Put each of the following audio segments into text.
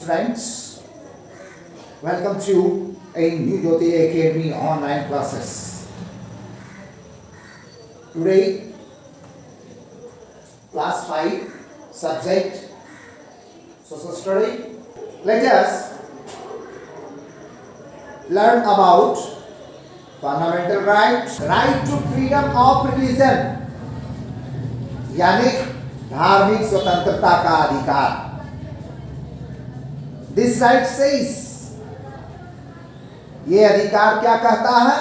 Friends, welcome to in New Jyoti Academy online classes. Today, class 5, subject social study. Let us learn about fundamental rights, right to freedom of religion, यानी धार्मिक स्वतंत्रता का अधिकार. This right says, ये अधिकार क्या कहता है?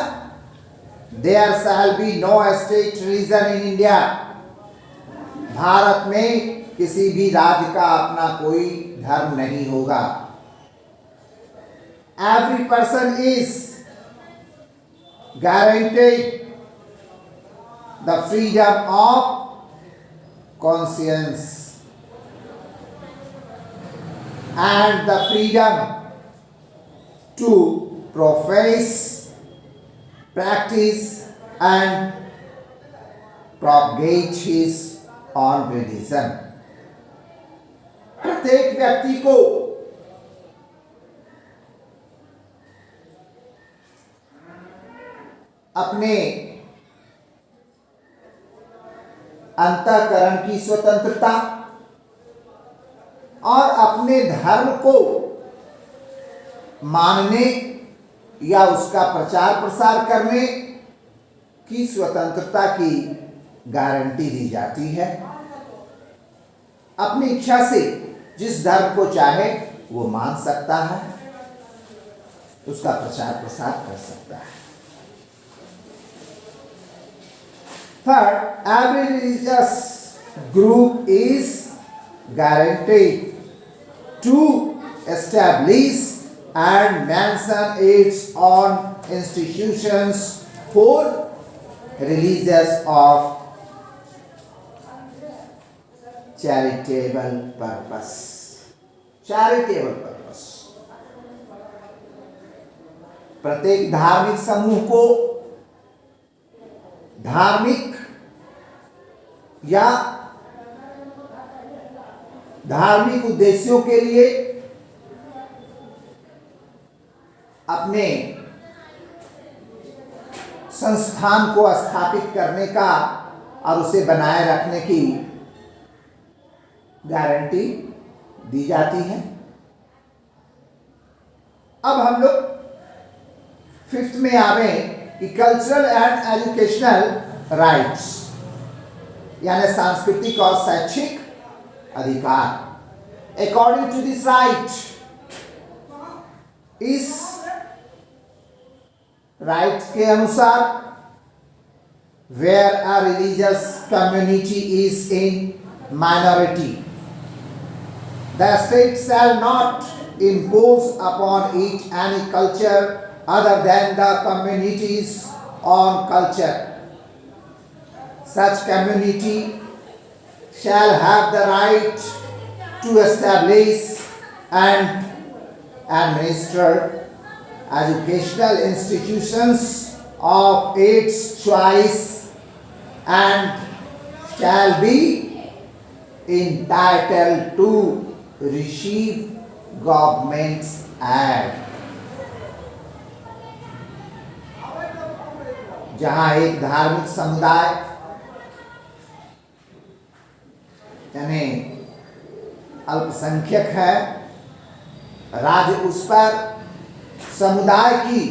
There shall be no state religion in India. Bharat में किसी भी राज्य का अपना कोई धर्म नहीं होगा. Every person is guaranteed the freedom of conscience and the freedom to profess, practice and propagate his own religion. प्रत्येक व्यक्ति को अपने अंतःकरण की स्वतंत्रता और अपने धर्म को मानने या उसका प्रचार प्रसार करने की स्वतंत्रता की गारंटी दी जाती है. अपनी इच्छा से जिस धर्म को चाहे वो मान सकता है, उसका प्रचार प्रसार कर सकता है. Third, every religious group is guaranteed to establish and mention its own institutions for religious of charitable purpose. Charitable purpose. प्रत्येक धार्मिक समूह को धार्मिक या धार्मिक उद्देश्यों के लिए अपने संस्थान को स्थापित करने का और उसे बनाए रखने की गारंटी दी जाती है. अब हम लोग 5th में आवे कि कल्चरल एंड एजुकेशनल राइट्स यानी सांस्कृतिक और शैक्षिक अधिकार. According to this right, इस राइट के अनुसार where a religious community is in minority, the state shall not impose upon it any culture other than the community's own culture. Such community shall have the right to establish and administer educational institutions of its choice and shall be entitled to receive government's aid. जहाँ एक धार्मिक समुदाय यानी अल्पसंख्यक है, राज्य उस पर समुदाय की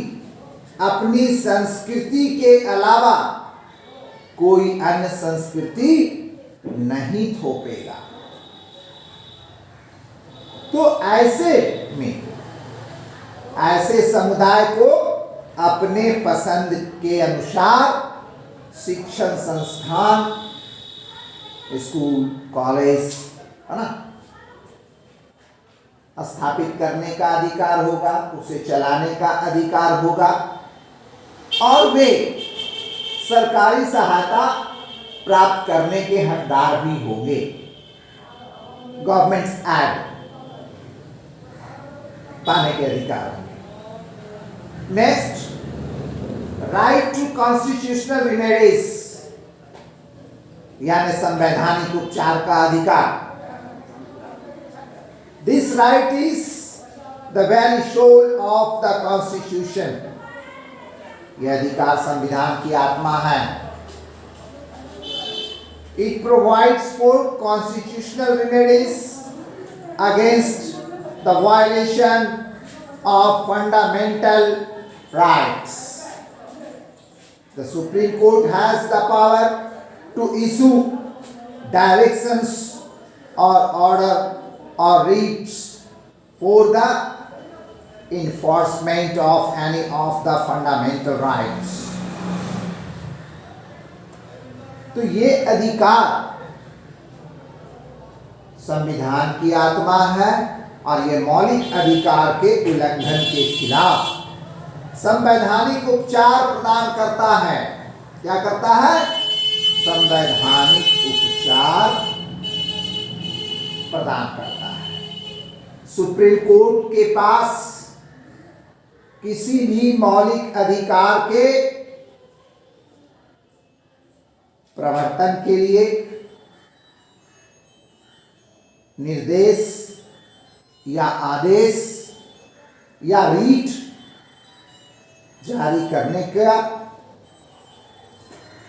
अपनी संस्कृति के अलावा कोई अन्य संस्कृति नहीं थोपेगा. तो ऐसे में ऐसे समुदाय को अपने पसंद के अनुसार शिक्षण संस्थान, स्कूल, कॉलेज है ना, स्थापित करने का अधिकार होगा, उसे चलाने का अधिकार होगा और वे सरकारी सहायता प्राप्त करने के हकदार भी होंगे. गवर्नमेंट्स एड पाने के अधिकार होंगे. Next, right to constitutional remedies यानी संवैधानिक उपचार का अधिकार. This right is the very soul of the Constitution. यह अधिकार संविधान की आत्मा है. It provides for constitutional remedies against the violation of fundamental rights. The Supreme Court has the power to issue directions or order or writs for the enforcement of any of the fundamental rights. तो ये अधिकार संविधान की आत्मा है और ये मौलिक अधिकार के उल्लंघन के खिलाफ संवैधानिक उपचार प्रदान करता है. क्या करता है? संवैधानिक उपचार प्रदान करता है. सुप्रीम कोर्ट के पास किसी भी मौलिक अधिकार के प्रवर्तन के लिए निर्देश या आदेश या रीट जारी करने का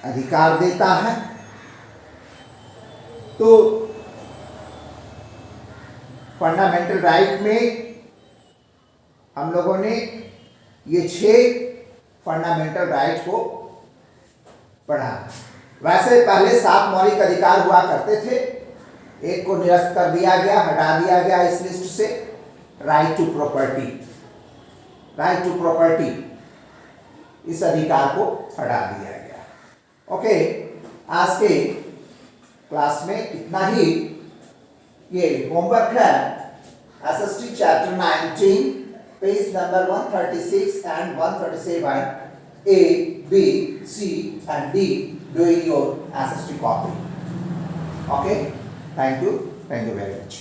अधिकार देता है. तो फंडामेंटल राइट में हम लोगों ने ये 6 फंडामेंटल राइट को पढ़ा. वैसे पहले 7 मौलिक अधिकार हुआ करते थे. एक को निरस्त कर दिया गया, हटा दिया गया इस लिस्ट से. Right to property, right to property, इस अधिकार को हटा दिया गया. ओके, आज के क्लास में इतना ही. ये होमवर्क है SST chapter 19 page number 136 and 137, A, B, C and D doing your SST copy. Okay, thank you very much.